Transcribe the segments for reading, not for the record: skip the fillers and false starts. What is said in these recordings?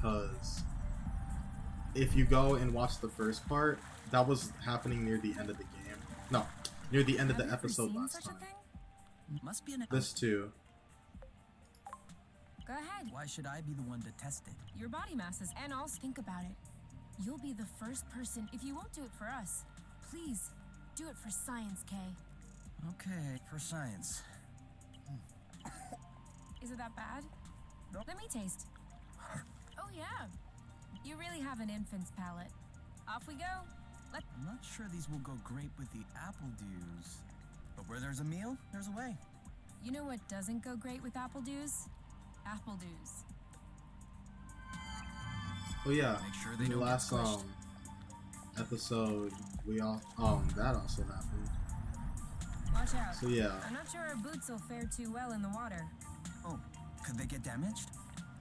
because if you go and watch the first part, that was happening near the end of the game. No, near the end of the episode last time. Must be an This too. Go ahead. Why should I be the one to test it? Your body masses, and also think about it. You'll be the first person. If you won't do it for us, please do it for science, Kay. Okay, for science. Is it that bad? Let me taste. Oh yeah, you really have an infant's palate. Off we go. I'm not sure these will go great with the apple dews. But where there's a meal, there's a way. You know what doesn't go great with apple dews? Apple dews. Oh yeah, Make sure they in the don't get last squished. episode we all that also happened. Watch out. So yeah. I'm not sure our boots will fare too well in the water. Oh, could they get damaged?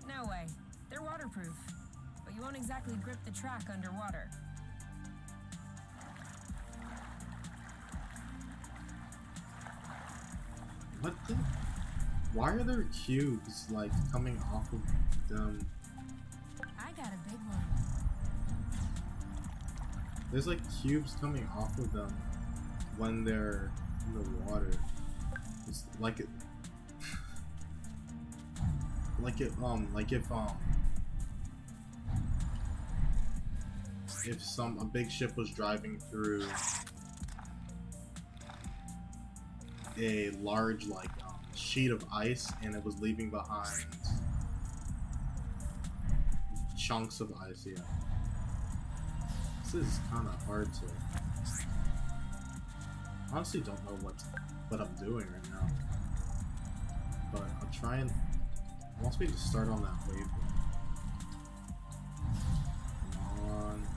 No way. They're waterproof. But you won't exactly grip the track underwater. What the? Why are there cubes like coming off of them? I got a big one. There's like cubes coming off of them when they're in the water. It's like it, like if a big ship was driving through a large sheet of ice and it was leaving behind chunks of ice. Yeah, this is kind of hard to. Honestly, don't know what I'm doing right now, but I'll try and. It wants me to start on that wave. Come on.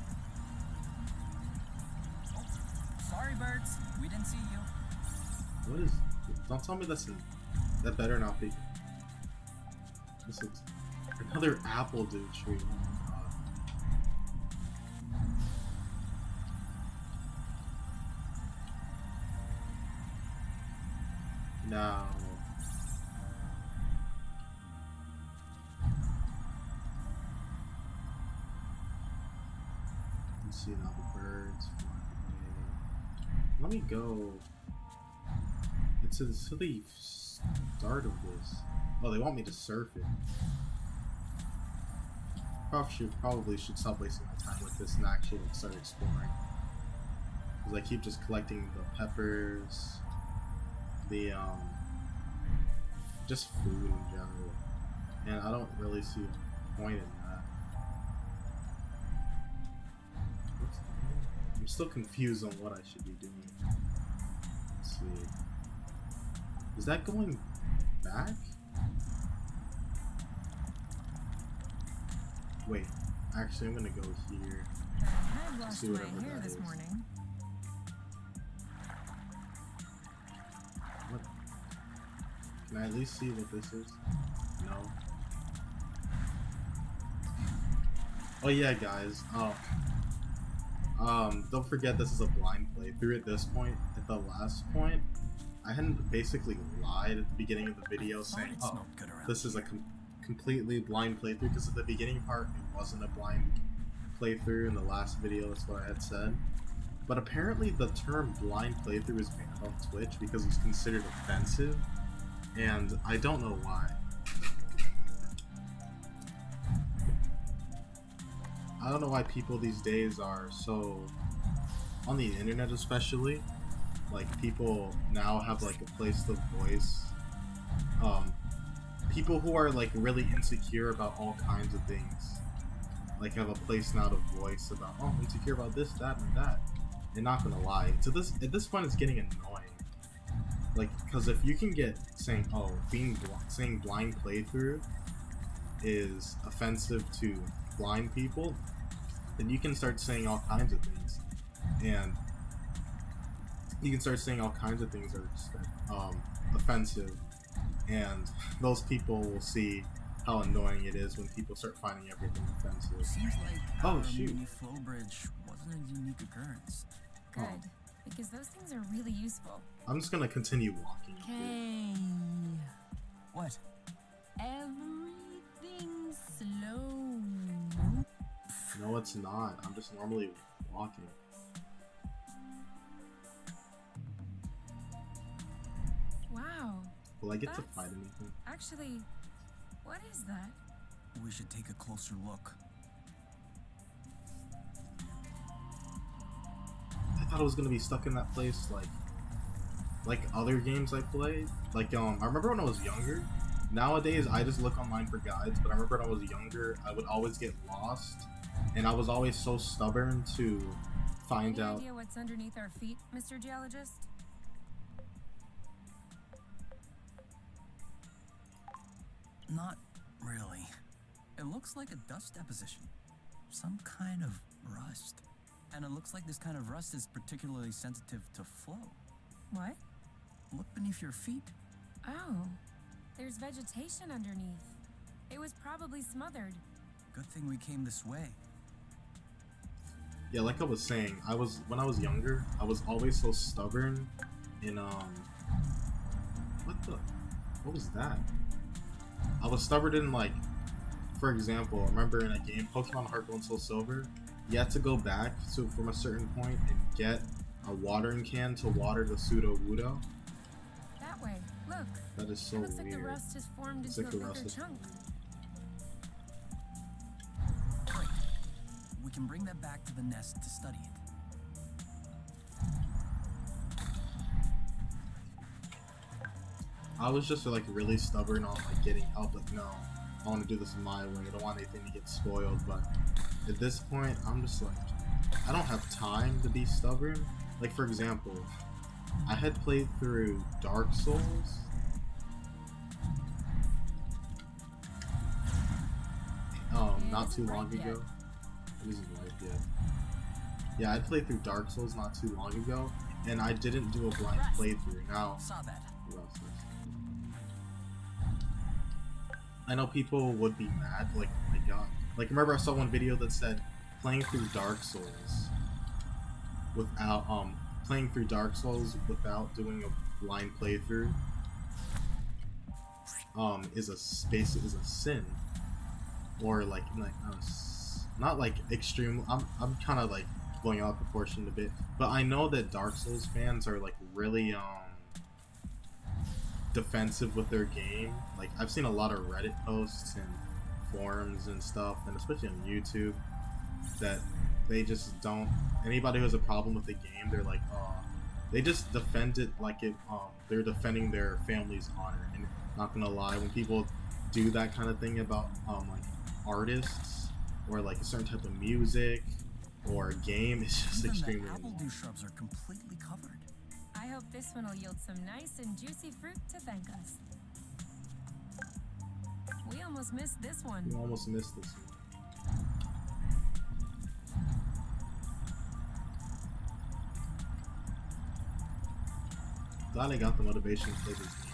Sorry, birds. We didn't see you. What is? Don't tell me that better not be. This is another apple dude tree. Oh my god. Now. Let's see now the birds flying away. Let me go. It's the start of this. Oh, they want me to surf it. Probably should stop wasting my time with this and actually start exploring. Because I keep just collecting the peppers, the just food in general, and I don't really see a point in that. I'm still confused on what I should be doing. Let's see. Is that going back? Wait, actually I'm gonna go here. I've lost See my whatever hair that this is. morning. What? Can I at least see what this is? No. Oh yeah, guys. Don't forget this is a blind playthrough at this point. At the last point, I hadn't basically lied at the beginning of the video saying, oh, this is a completely blind playthrough, because at the beginning part it wasn't a blind playthrough. In the last video, that's what I had said. But apparently the term blind playthrough is banned on Twitch because it's considered offensive, and I don't know why. I don't know why people these days are so, on the internet especially, like people now have like a place to voice, people who are like really insecure about all kinds of things, like have a place now to voice about, oh, I'm insecure about this, that, and that. And not gonna lie, at this point it's getting annoying. Like, because if you can get saying, oh, saying blind playthrough is offensive to blind people, then you can start saying all kinds of things, and you can start saying all kinds of things that are just, offensive, and those people will see how annoying it is when people start finding everything offensive. Seems like Oh, shoot. mini flow bridge wasn't a unique occurrence. Good, because those things are really useful. I'm just gonna continue walking. Okay. What? Everything slow. No, it's not. I'm just normally walking. Wow. Will I get to That's- fight anything? Actually, what is that? We should take a closer look. I thought I was gonna be stuck in that place like other games I played. Like I remember when I was younger. Nowadays I just look online for guides, but I remember when I was younger I would always get lost, and I was always so stubborn to find Any out. idea what's underneath our feet, Mr. Geologist? Not really. It looks like a dust deposition. Some kind of rust. And it looks like this kind of rust is particularly sensitive to flow. What? Look beneath your feet. Oh, there's vegetation underneath. It was probably smothered. Good thing we came this way. Yeah, like I was saying, when I was younger, I was always so stubborn in what was that? I was stubborn in, like, for example, remember in a game, Pokemon Heart Gold and Soul Silver, you had to go back from a certain point and get a watering can to water the Sudowoodo. That way. Look. That is so It looks weird. like the rust has formed It's into like a the rust bigger is- chunk. Great. We can bring that back to the nest to study it. I was just like really stubborn on like getting help. Like, no, I want to do this my way. I don't want anything to get spoiled. But at this point, I'm just like, I don't have time to be stubborn. Like, for example, I had played through Dark Souls. Not too long ago. It isn't live yet. Yeah, I played through Dark Souls not too long ago, and I didn't do a blind playthrough. Now, Saw that. I know people would be mad, like, oh my god. Like, remember I saw one video that said playing through Dark Souls without doing a blind playthrough is a sin, or like not like extreme. I'm kind of like going out of proportion a bit, but I know that Dark Souls fans are like really defensive with their game. Like, I've seen a lot of Reddit posts and forums and stuff, and especially on YouTube, that they just don't. Anybody who has a problem with the game, they're like, they just defend it like they're defending their family's honor. And not gonna lie, when people do that kind of thing about like artists or like a certain type of music or a game, it's just Even extremely the apple annoying. dew shrubs are completely covered. I hope this one will yield some nice and juicy fruit to thank us. We almost missed this one. You almost missed this one. Glad I got the motivation to play this game.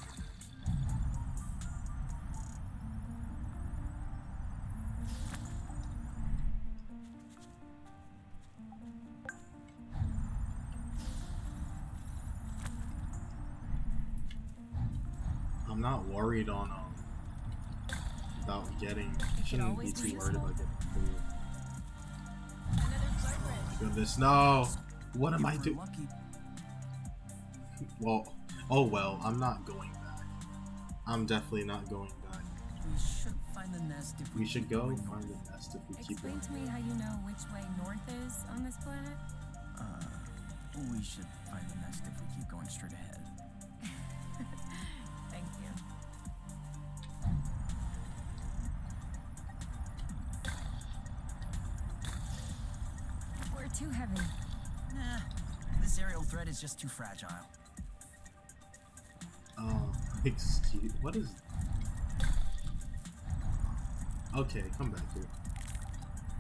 I'm not worried on about getting. I shouldn't be always be too worried useful. about getting food. Another Oh flight my goodness, no! What am I If we're doing? lucky, Well, oh well, I'm not going back. I'm definitely not going back. we should find the nest if We should keep go going find north. the nest if we keep Explain going. to me how you know which way north is on this planet. We should find the nest if we keep going straight ahead. Thank you. We're too heavy. Nah, this aerial thread is just too fragile. Excuse. What is? Okay, come back here.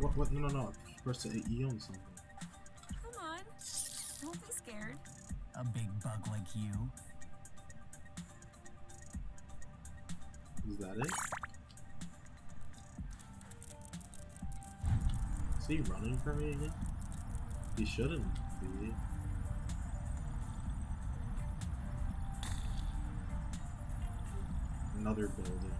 What? No. Press the E on something. Come on. Don't be scared. A big bug like you. Is that it? Is he running from me again? He shouldn't be. Another building.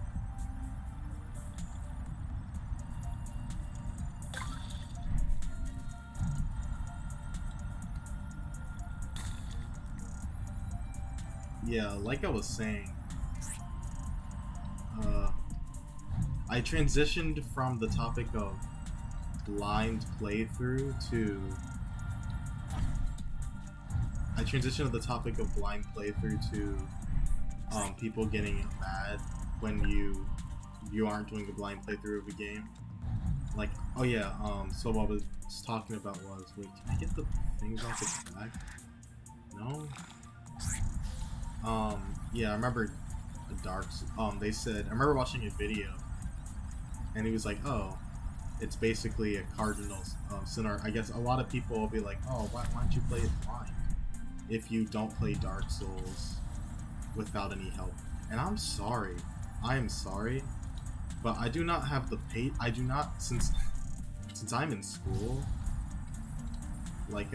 Yeah, like I was saying, uh, I transitioned from the topic of blind playthrough to people getting mad when you aren't doing a blind playthrough of a game. Like, oh yeah, so what I was talking about was, wait, can I get the things off the back? No? Yeah, I remember they said, I remember watching a video, and he was like, oh, it's basically a cardinal sin. I guess a lot of people will be like, oh, why don't you play it blind if you don't play Dark Souls without any help? And I'm sorry, I am sorry, but I do not have the I do not, since I'm in school, like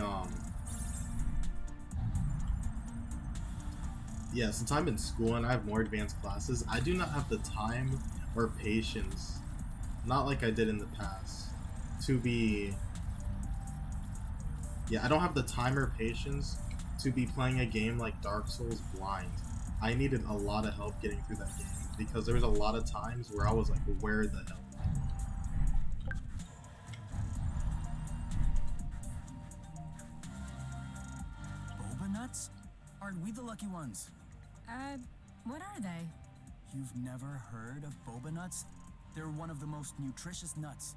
yeah, since I'm in school and I have more advanced classes, I do not have the time or patience, not like I did in the past, to be... Yeah, I don't have the time or patience to be playing a game like Dark Souls blind. I needed a lot of help getting through that game, because there was a lot of times where I was like, where the hell am Boba nuts? Aren't we the lucky ones? What are they? You've never heard of boba nuts? They're one of the most nutritious nuts.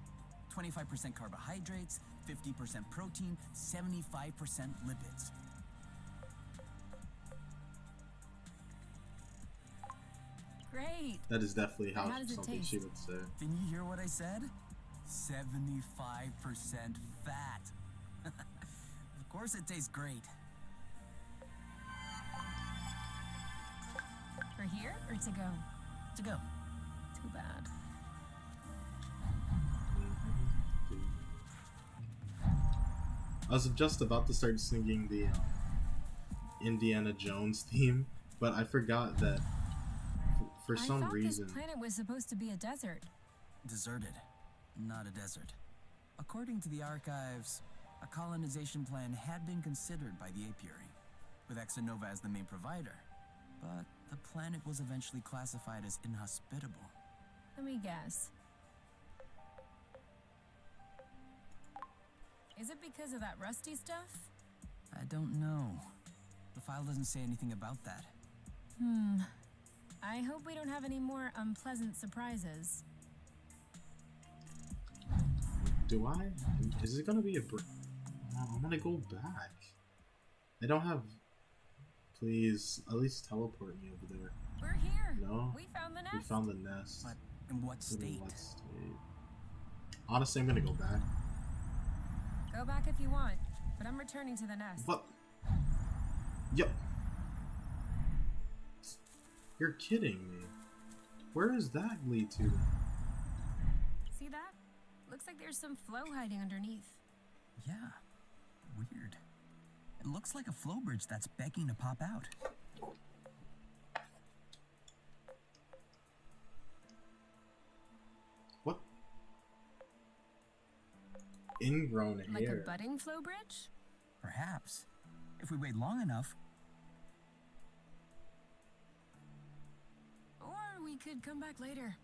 25% carbohydrates, 50% protein, 75% lipids. Great. That is definitely How does it something taste? she would say. Didn't you hear what I said? 75% fat. Of course it tastes great. For here or to go? To go. Too bad. I was just about to start singing the Indiana Jones theme, but I forgot that for some reason... I thought this planet was supposed to be a desert. Deserted, not a desert. According to the archives, a colonization plan had been considered by the apiary, with Exonova as the main provider. But the planet was eventually classified as inhospitable. Let me guess. Is it because of that rusty stuff? I don't know. The file doesn't say anything about that. I hope we don't have any more unpleasant surprises. Do I? Is it gonna be a break? I'm gonna go back. I don't have... Please, at least teleport me over there. We're here. No? We found the nest. We found the nest. But in what But state? in what state? Honestly, I'm gonna go back. Go back if you want, but I'm returning to the nest. What? Yep. You're kidding me. Where does that lead to? See that? Looks like there's some flow hiding underneath. Yeah, weird. It looks like a flow bridge that's begging to pop out. What? Ingrown hair. Like a budding flow bridge? Perhaps. If we wait long enough. Or we could come back later.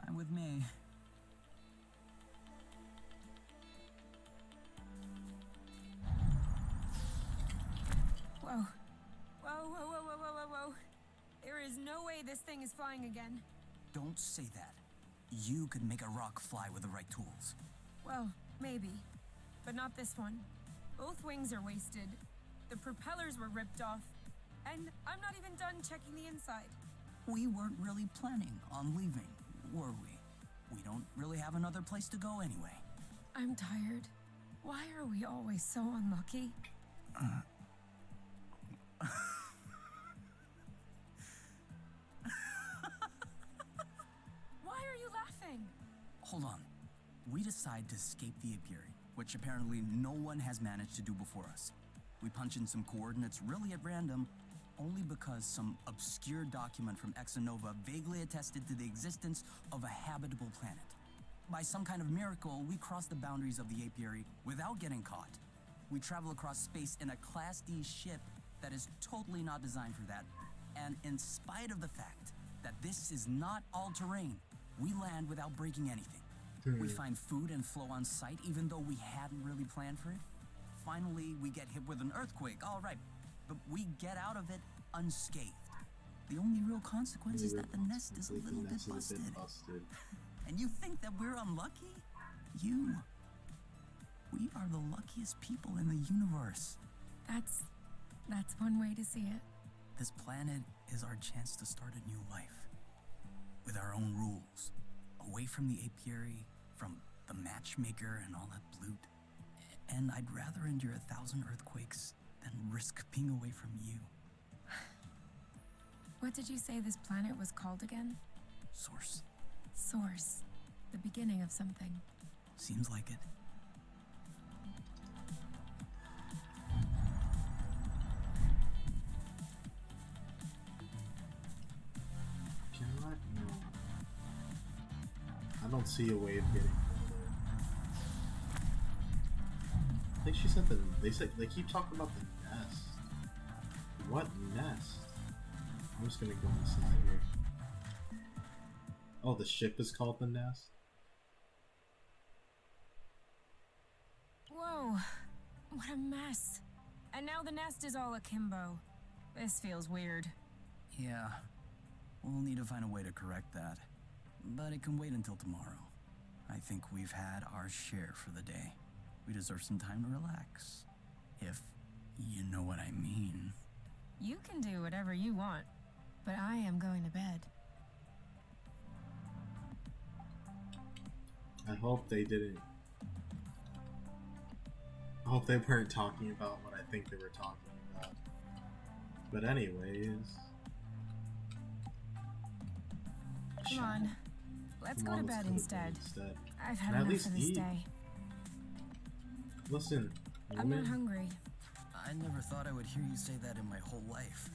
Fine with me. Whoa. Whoa, whoa, whoa, whoa, whoa, whoa, whoa. There is no way this thing is flying again. Don't say that. You could make a rock fly with the right tools. Well, maybe. But not this one. Both wings are wasted. The propellers were ripped off. And I'm not even done checking the inside. We weren't really planning on leaving, were we? We don't really have another place to go anyway. I'm tired. Why are we always so unlucky? Why are you laughing? Hold on. We decide to escape the apiary, which apparently no one has managed to do before us. We punch in some coordinates really at random, only because some obscure document from Exonova vaguely attested to the existence of a habitable planet. By some kind of miracle, we cross the boundaries of the apiary without getting caught. We travel across space in a Class D ship that is totally not designed for that. And in spite of the fact that this is not all terrain, we land without breaking anything. We find food and flow on site even though we hadn't really planned for it. Finally, we get hit with an earthquake, all right, but we get out of it unscathed. The only real consequence is that the nest is a little bit busted. And you think that we're unlucky? We are the luckiest people in the universe. That's one way to see it. This planet is our chance to start a new life. With our own rules. Away from the apiary, from the matchmaker and all that loot. And I'd rather endure 1,000 earthquakes than risk being away from you. What did you say this planet was called again? Source. Source. The beginning of something. Seems like it. Cannot? No. I don't see a way of getting over there. I think she said they keep talking about the nest. What nest? I'm just gonna go inside here. Oh, the ship is called the Nest? Whoa, what a mess. And now the nest is all akimbo. This feels weird. Yeah, we'll need to find a way to correct that. But it can wait until tomorrow. I think we've had our share for the day. We deserve some time to relax. If you know what I mean. You can do whatever you want, but I am going to bed. I hope they didn't. I hope they weren't talking about what I think they were talking about. But anyways. Come on. Let's go to bed instead. I've had At enough least of this eat. day. Listen, I'm not woman, hungry. I never thought I would hear you say that in my whole life.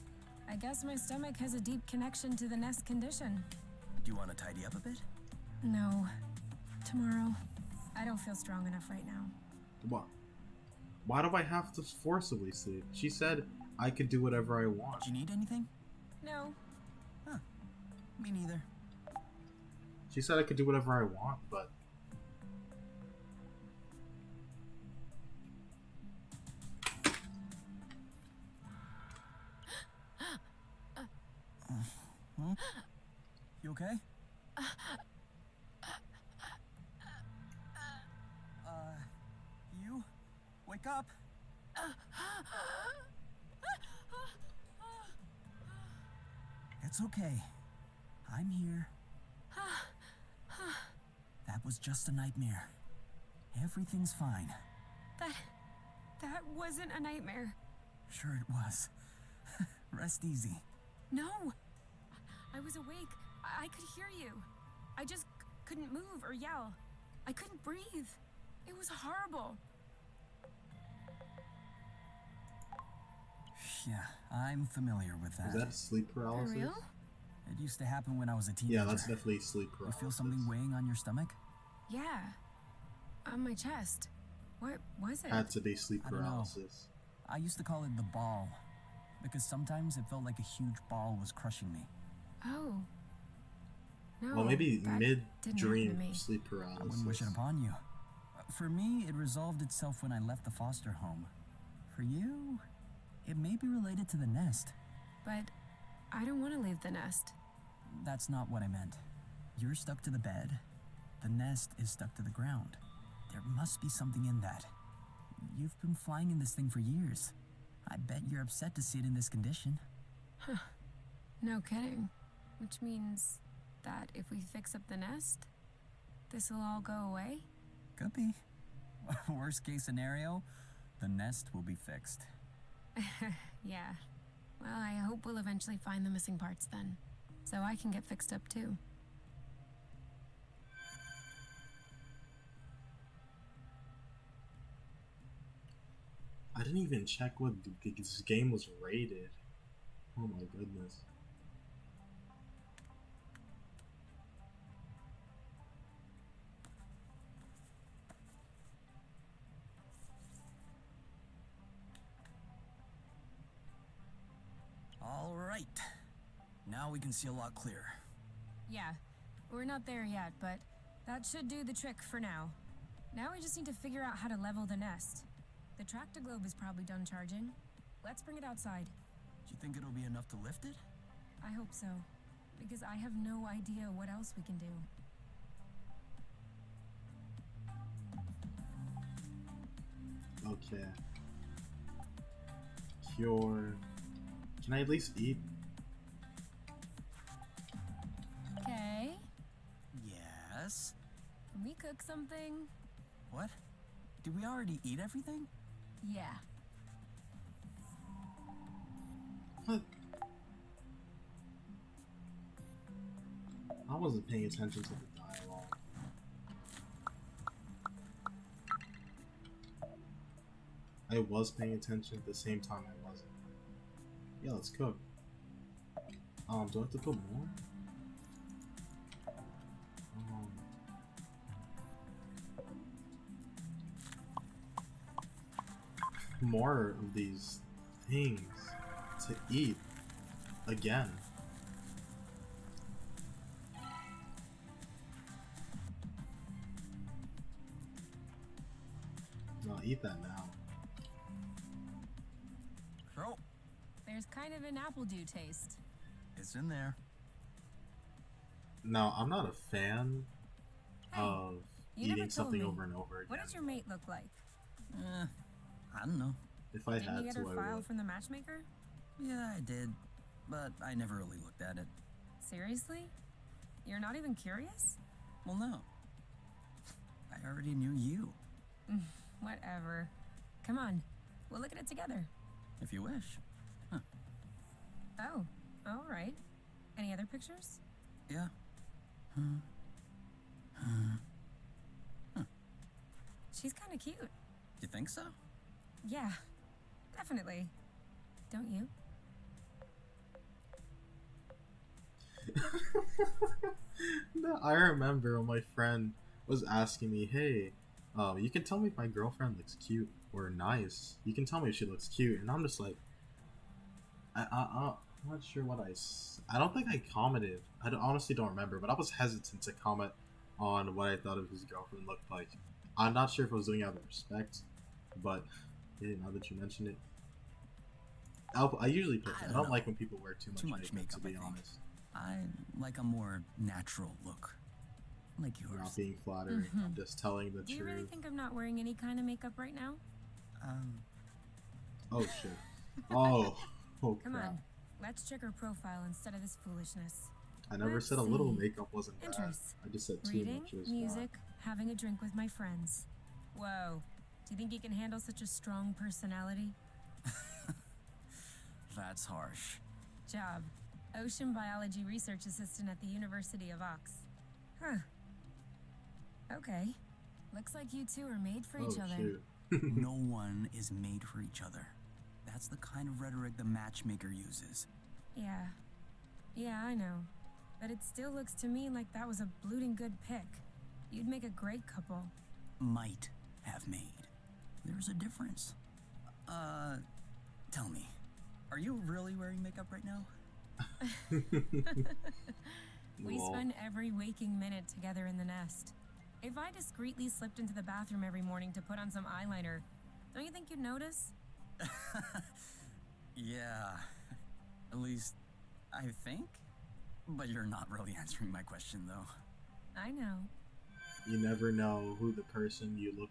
I guess my stomach has a deep connection to the nest condition. Do you want to tidy up a bit? No. Tomorrow. I don't feel strong enough right now. what? Why do I have to forcibly sleep? She said I could do whatever I want. Do you need anything? No. Huh. Me neither. She said I could do whatever I want, but You okay? You? Wake up! It's okay. I'm here. That was just a nightmare. Everything's fine. That wasn't a nightmare. Sure it was. Rest easy. No. I was awake. I could hear you. I just couldn't move or yell. I couldn't breathe. It was horrible. Yeah, I'm familiar with that. is that sleep paralysis? For real? It used to happen when I was a teenager. Yeah, that's definitely sleep You paralysis. feel something weighing on your stomach? Yeah. On my chest. What was it? Had to be sleep I don't know. paralysis. I used to call it the ball, because sometimes it felt like a huge ball was crushing me. Oh. No. Well, maybe that didn't happen to mid-dream me. sleep I wouldn't paralysis. wish it upon you. For me, it resolved itself when I left the foster home. For you, it may be related to the nest. But I don't want to leave the nest. That's not what I meant. You're stuck to the bed. The nest is stuck to the ground. There must be something in that. You've been flying in this thing for years. I bet you're upset to see it in this condition. No kidding. Which means that if we fix up the nest, this'll all go away? Could be. Worst case scenario, the nest will be fixed. Yeah. Well, I hope we'll eventually find the missing parts then. So I can get fixed up too. I didn't even check what this game was rated. Oh my goodness. All right. Now we can see a lot clearer. Yeah, we're not there yet, but that should do the trick for now. Now we just need to figure out how to level the nest. The tractoglobe is probably done charging. Let's bring it outside. Do you think it'll be enough to lift it? I hope so, because I have no idea what else we can do. Okay. Cure. Can I at least eat? Okay, Yes. can we cook something? What? Did we already eat everything? Yeah. What? I wasn't paying attention to the dialogue. I was paying attention at the same time I wasn't. Yeah, let's cook. Do I have to put more? More of these things to eat again. No, eat that now. Oh, There's kind of an apple dew taste. it's in there. No, I'm not a fan Hey, of you never eating told something me. over and over again. What does your mate look like? I don't know. If I Didn't had you get to, her I file would. from the matchmaker? Yeah, I did. But I never really looked at it. Seriously? You're not even curious? Well, no. I already knew you, Whatever. Come on, we'll look at it together. if you wish. Oh, all right. Any other pictures? Yeah. She's kind of cute. You think so? Yeah, definitely. Don't you? No, I remember when my friend was asking me, "Hey, you can tell me if my girlfriend looks cute or nice. You can tell me if she looks cute," and I'm just like, I'm not sure what I don't think I commented. Honestly don't remember, but I was hesitant to comment on what I thought of his girlfriend looked like. I'm not sure if I was doing it out of respect, but yeah, now that you mention it, I usually pick it. I don't know. like when people wear too much, makeup, to be I think. honest. I like a more natural look. Like I'm yours. not being flattering. I'm just telling the Do you truth. really think I'm not wearing any kind of makeup right now? Oh shit. Oh. Oh Come crap. on, let's check her profile instever this foolishness. I never Let's said a little see. makeup wasn't bad. Interests. I just said too Reading, much was music, having a drink with my friends. Whoa. Do you think you can handle such a strong personality? That's harsh. Job. Ocean biology research assistant at the University of Ox. Huh. Okay. Looks like you two are made for bad. each Oh other. shoot. No one is made for each other. That's the kind of rhetoric the matchmaker uses. Yeah. Yeah, I know. But it still looks to me like that was a blooting good pick. You'd make a great couple. Might have made. There's a difference. Tell me, are you really wearing makeup right now? We Lol. spend every waking minute together in the nest. If I discreetly slipped into the bathroom every morning to put on some eyeliner, don't you think you'd notice? Yeah, at least I think. But you're not really answering my question, though. I know. You never know who the person you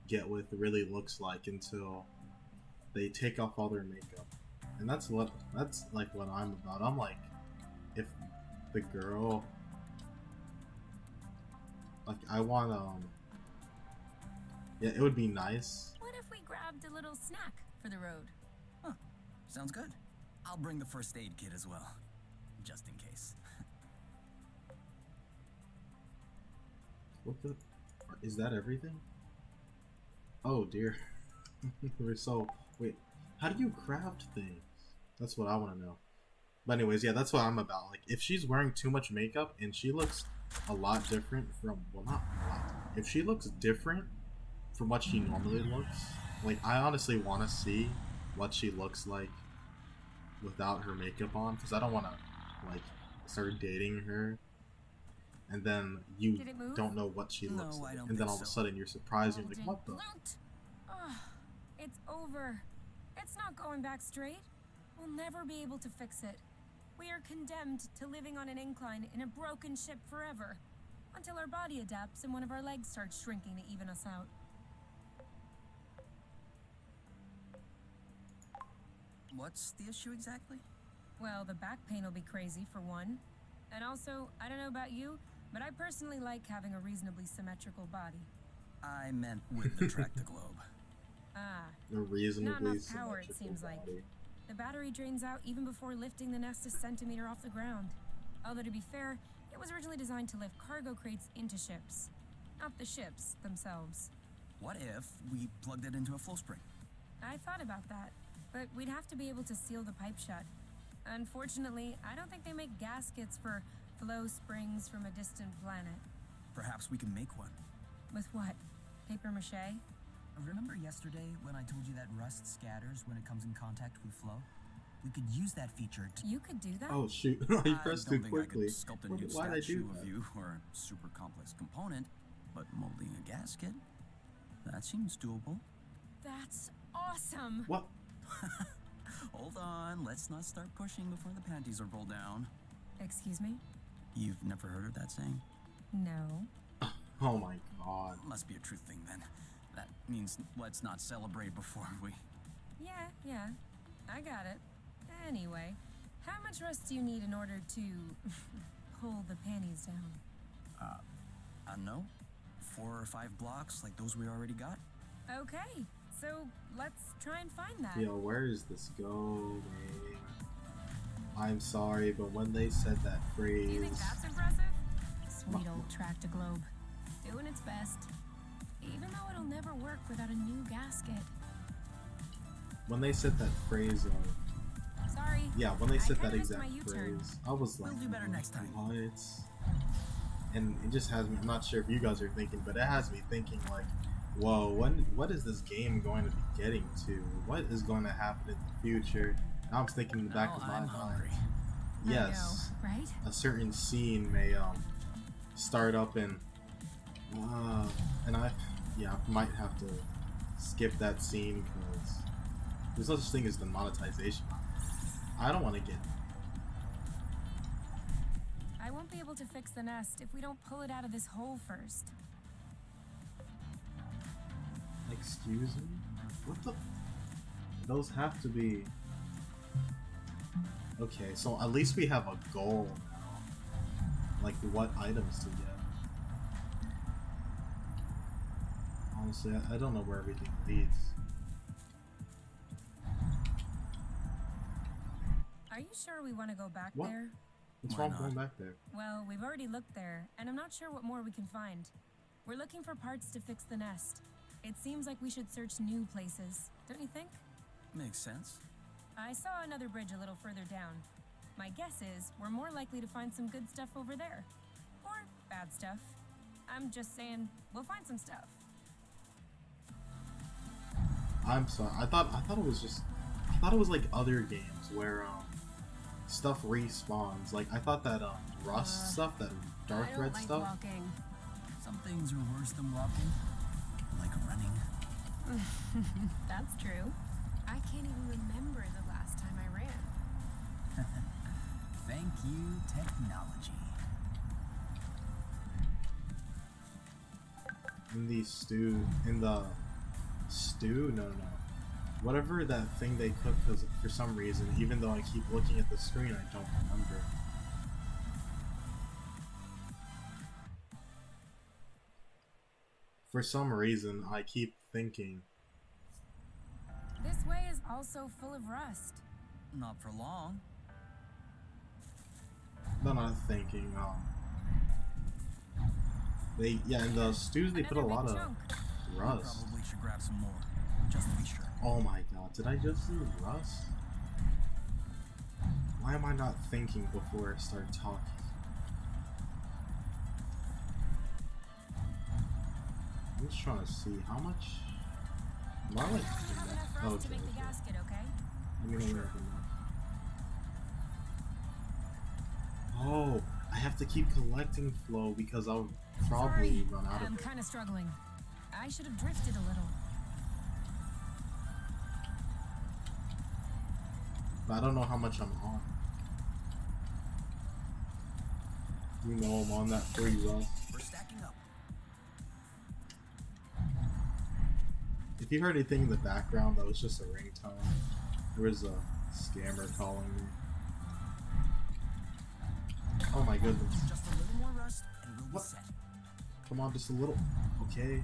get with really looks like until they take off all their makeup. And that's like what I'm about. I'm like, if the girl, like, I want yeah, it would be nice. What if we grabbed a little snack for the road? Huh, sounds good. I'll bring the first aid kit as well, just in case. What the? Is that everything? Oh dear. We're so. Wait, how do you craft things? That's what I want to know. But anyways, yeah, that's what I'm about. Like, if she's wearing too much makeup and she looks a lot different from, well, not a lot. If she looks different from what she normally looks, like, I honestly want to see what she looks like without her makeup on, because I don't want to like start dating her, and then you Did it move? don't know what she No, looks I like, don't and then think all of a so. sudden you're surprised. You're like, Golden what the? Loot. Ugh, it's over. It's not going back straight. We'll never be able to fix it. We are condemned to living on an incline in a broken ship forever, until our body adapts and one of our legs starts shrinking to even us out. What's the issue exactly? Well, the back pain will be crazy for one. And also, I don't know about you, but I personally like having a reasonably symmetrical body. I meant with the Tractoglobe. Ah, A reasonably enough power, it symmetrical seems like. body. the battery drains out even before lifting the nest a centimeter off the ground. Although to be fair, it was originally designed to lift cargo crates into ships, not the ships themselves. What if we plugged it into a flow spring? I thought about that, but we'd have to be able to seal the pipe shut. Unfortunately, I don't think they make gaskets for flow springs from a distant planet. Perhaps we can make one. With what? Paper mache? Remember yesterday when I told you that rust scatters when it comes in contact with flow? We could use that feature to... You could do that? Oh shoot, I pressed too don't think quickly. I could sculpt a new Why did I statue do of that? you or a super complex component, but molding a gasket? That seems doable. That's awesome! What? Hold on, let's not start pushing before the panties are pulled down. Excuse me? You've never heard of that saying? No. Oh my god. Must be a true thing then. That means let's not celebrate before we... Yeah, I got it. Anyway, how much rust do you need in order to pull the panties down? I don't know. 4 or 5 blocks like those we already got? Okay, so let's try and find that. Yo, where is this going? I'm sorry, but when they said that Do you think phrase, that's impressive? Sweet old Tractoglobe. Doing its best. Even though it'll never work without a new gasket. when they said that phrase, Sorry. yeah, when they I said kinda that missed exact my U-turn. phrase, I was like, We'll do better next time. What? And it just has me. I'm not sure if you guys are thinking, but it has me thinking like, whoa, what is this game going to be getting to? What is going to happen in the future? And I was thinking in the back Now of my I'm mind, hungry. yes, I know, right? a certain scene may start up and I might have to skip that scene because there's no such thing as the monetization. I don't want to get. I won't be able to fix the nest if we don't pull it out of this hole first. Excuse me? What the? Those have to be. Okay, so at least we have a goal now. Like what items to get. Honestly, I don't know where everything leads. Are you sure we want to go back What? there? What's Why wrong not? going back there? Well, we've already looked there, and I'm not sure what more we can find. We're looking for parts to fix the nest. It seems like we should search new places, don't you think? Makes sense. I saw another bridge a little further down. My guess is we're more likely to find some good stuff over there. Or bad stuff. I'm just saying, we'll find some stuff. I'm sorry. I thought it was like other games where stuff respawns. Like I thought that rust stuff, that dark I don't red like stuff. walking. Some things are worse than walking. Like running. That's true. I can't even remember the last time I ran. Thank you, technology. In the stew, no. Whatever that thing they cook, because for some reason, even though I keep looking at the screen, I don't remember. For some reason, I keep thinking, This way is also full of rust. Not for long. no, not thinking, in the stews they put a Another lot big of chunk. We rust. probably should grab some more, just to be sure. Oh my god, did I just see rust? Why am I not thinking before I start talking? I'm just trying to see how much. Am I like? We have enough rust to make the Okay. gasket, okay? I mean, I have enough. Oh, I have to keep collecting flow because I'll probably Sorry, run out of I'm it. kind of struggling. I should have drifted a little. But I don't know how much I'm on. You know I'm on that free run. We're stacking up. If you heard anything in the background, that was just a ringtone. There was a scammer calling me. Oh my goodness. Just a little more rust and we'll What? be set. Come on, just a little. Okay.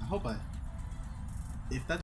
I hope I... If that